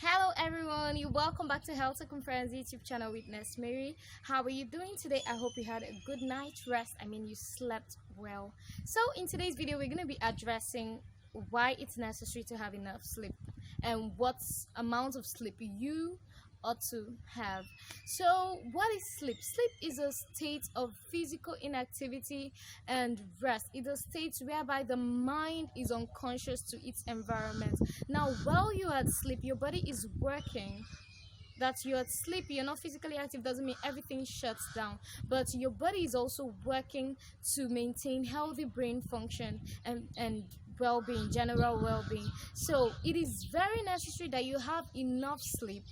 Hello everyone, you welcome back to Health Conference YouTube channel with Ness Mary. How are you doing today? I hope you had a good night's rest. You slept well. So in today's video, we're going to be addressing why it's necessary to have enough sleep and what amount of sleep you ought to have. So what is sleep? Sleep is a state of physical inactivity and rest. It's a state whereby the mind is unconscious to its environment. Now while you're at sleep, your body is working. That you're asleep, you're not physically active, doesn't mean everything shuts down, but your body is also working to maintain healthy brain function and well-being, general well-being. So it is very necessary that you have enough sleep,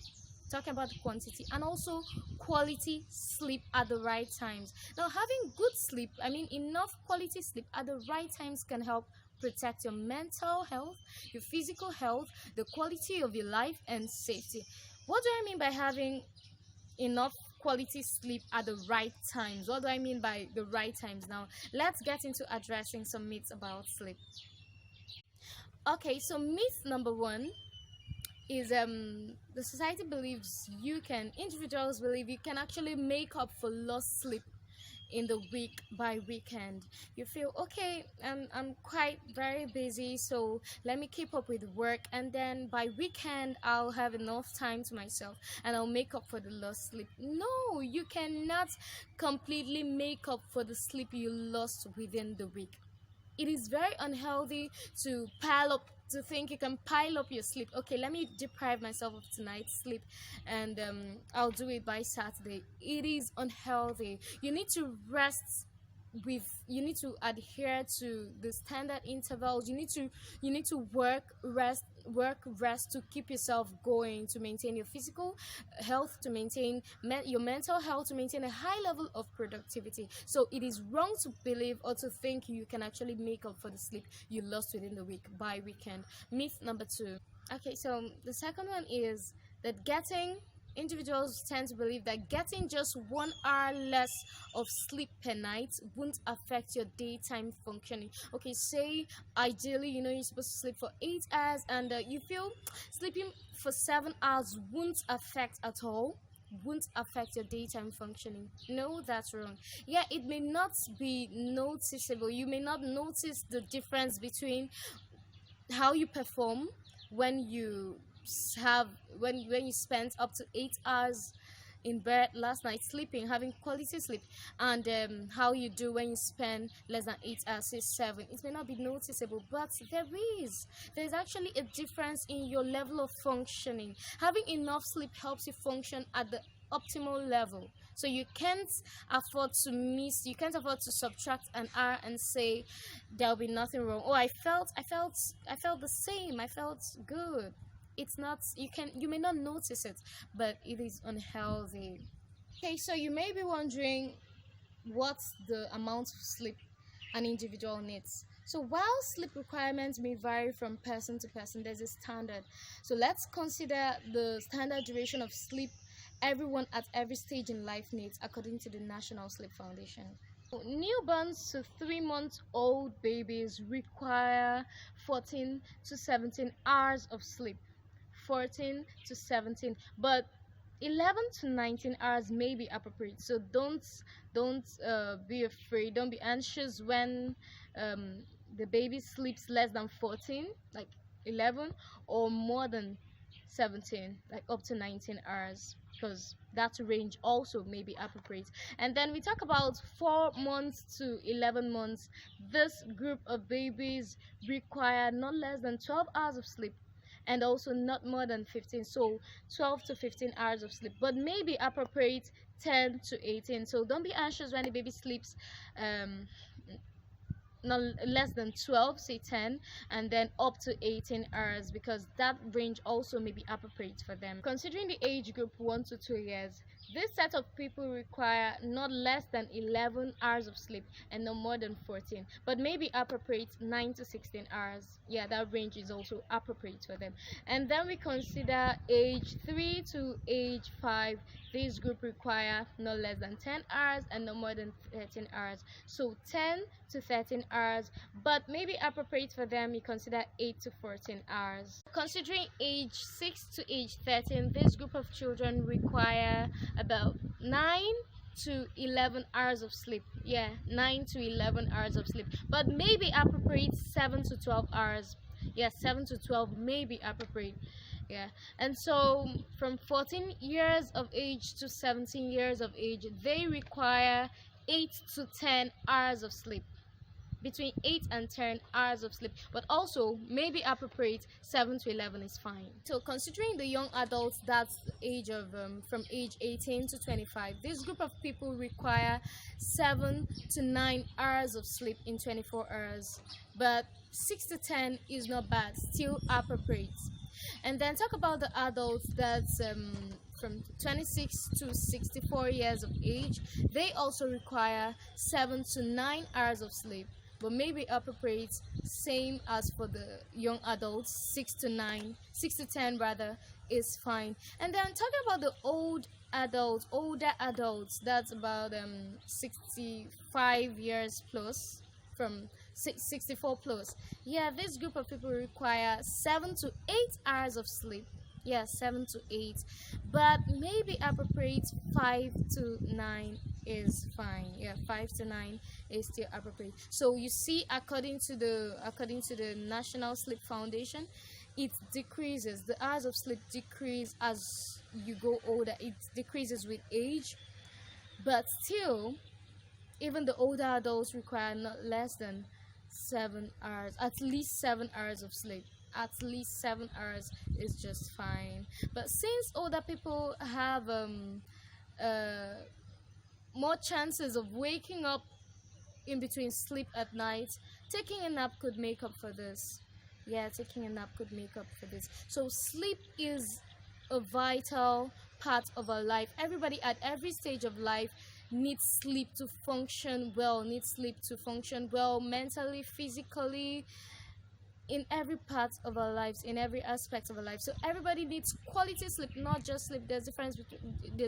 talking about quantity and also quality sleep at the right times. Now having good sleep, enough quality sleep at the right times, can help protect your mental health, your physical health, the quality of your life, and safety. What do I mean by having enough quality sleep at the right times? What do I mean by the right times? Now let's get into addressing some myths about sleep. Okay, so myth number one is the society believes individuals believe you can actually make up for lost sleep in the week by weekend. You feel, okay, I'm quite very busy, so let me keep up with work, and then by weekend I'll have enough time to myself and I'll make up for the lost sleep. No, you cannot completely make up for the sleep you lost within the week. It is very unhealthy to think you can pile up your sleep. Okay, let me deprive myself of tonight's sleep and I'll do it by Saturday. It is unhealthy. You need to you need to adhere to the standard intervals. You need to work, rest to keep yourself going, to maintain your physical health, to maintain your mental health, to maintain a high level of productivity. So it is wrong to believe or to think you can actually make up for the sleep you lost within the week by weekend. Myth number two. Okay, so the second one is that individuals tend to believe that getting just 1 hour less of sleep per night won't affect your daytime functioning. Okay, say ideally, you're supposed to sleep for 8 hours, and you feel sleeping for 7 hours won't affect at all, won't affect your daytime functioning. No, that's wrong. Yeah, it may not be noticeable. You may not notice the difference between how you perform when you spent up to 8 hours in bed last night sleeping, having quality sleep, and how you do when you spend less than 8 hours, say 7. It may not be noticeable, but there's actually a difference in your level of functioning. Having enough sleep helps you function at the optimal level. So you can't afford to subtract an hour and say there'll be nothing wrong. Oh, I felt the same, I felt good. It's not, you may not notice it, but it is unhealthy. Okay, so you may be wondering what's the amount of sleep an individual needs. So while sleep requirements may vary from person to person, there's a standard. So let's consider the standard duration of sleep everyone at every stage in life needs, according to the National Sleep Foundation. Newborns to 3-month-old babies require 14 to 17 hours of sleep. 14 to 17, but 11 to 19 hours may be appropriate. So don't be afraid, don't be anxious when the baby sleeps less than 14, like 11, or more than 17, like up to 19 hours, because that range also may be appropriate. And then we talk about 4 months to 11 months. This group of babies require not less than 12 hours of sleep, and also not more than 15, so 12 to 15 hours of sleep, but maybe appropriate 10 to 18. So don't be anxious when the baby sleeps not less than 12, say 10, and then up to 18 hours, because that range also may be appropriate for them. Considering the age group 1 to 2 years, This set of people require not less than 11 hours of sleep and no more than 14, but maybe appropriate 9 to 16 hours. Yeah, that range is also appropriate for them. And then we consider age 3 to age 5. This group require no less than 10 hours and no more than 13 hours. So 10 to 13 hours, but maybe appropriate for them you consider 8 to 14 hours. Considering age 6 to age 13, this group of children require about 9 to 11 hours of sleep. Yeah, 9 to 11 hours of sleep, but maybe appropriate 7 to 12 hours. Yeah, 7 to 12 may be appropriate. Yeah, and so from 14 years of age to 17 years of age, they require 8 to 10 hours of sleep, between 8 and 10 hours of sleep, but also maybe appropriate 7 to 11 is fine. So considering the young adults, that's the age of from age 18 to 25, this group of people require 7 to 9 hours of sleep in 24 hours, but 6 to 10 is not bad, still appropriate. And then talk about the adults, that's from 26 to 64 years of age. They also require 7 to 9 hours of sleep, but maybe appropriate same as for the young adults. 6 to 9, 6 to 10 rather, is fine. And then talking about the older adults, that's about 65 years plus, from 64 plus. Yeah, this group of people require 7 to 8 hours of sleep. Yeah, 7 to 8, but maybe appropriate 5 to 9 is fine. Yeah, 5 to 9 is still appropriate. So you see, according to the National Sleep Foundation, it decreases, the hours of sleep decrease as you go older. It decreases with age, but still, even the older adults require not less than 7 hours, at least 7 hours of sleep. At least 7 hours is just fine. But since older people have more chances of waking up in between sleep at night, taking a nap could make up for this. Yeah, taking a nap could make up for this. So sleep is a vital part of our life. Everybody at every stage of life needs sleep to function well, mentally, physically, in every part of our lives, in every aspect of our life. So everybody needs quality sleep, not just sleep. There's a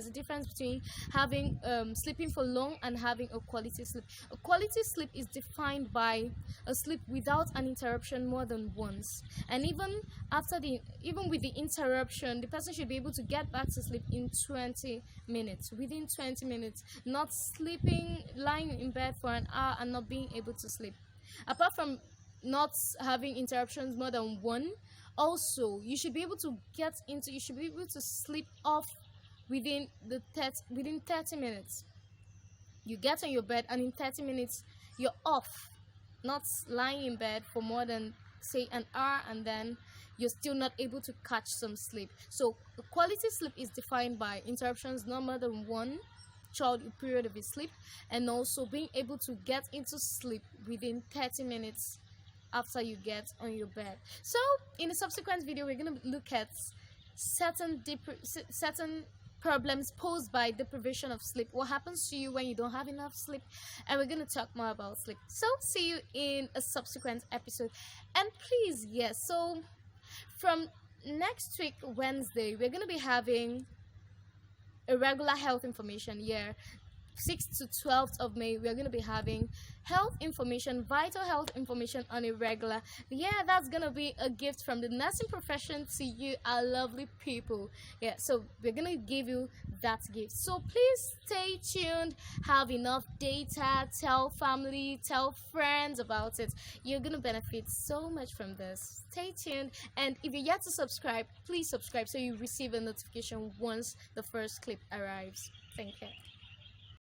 difference between having sleeping for long and having a quality sleep. A quality sleep is defined by a sleep without an interruption more than once, and even with the interruption, the person should be able to get back to sleep in 20 minutes, within 20 minutes, not lying in bed for an hour and not being able to sleep. Apart from not having interruptions more than one, also you should be able to sleep off within 30 minutes. You get on your bed and in 30 minutes you're off, not lying in bed for more than say an hour and then you're still not able to catch some sleep. So quality sleep is defined by interruptions no more than one child period of his sleep, and also being able to get into sleep within 30 minutes after you get on your bed. So in a subsequent video, we're going to look at certain problems posed by deprivation of sleep, what happens to you when you don't have enough sleep, and we're going to talk more about sleep. So see you in a subsequent episode. And please, yes, so from next week Wednesday, we're going to be having a regular health information. Yeah, 6th to 12th of May, we're going to be having health information, vital health information on a regular. Yeah, that's going to be a gift from the nursing profession to you, our lovely people. Yeah, so we're going to give you that gift. So please stay tuned, have enough data, tell family, tell friends about it. You're going to benefit so much from this. Stay tuned, and if you're yet to subscribe, please subscribe so you receive a notification once the first clip arrives. Thank you.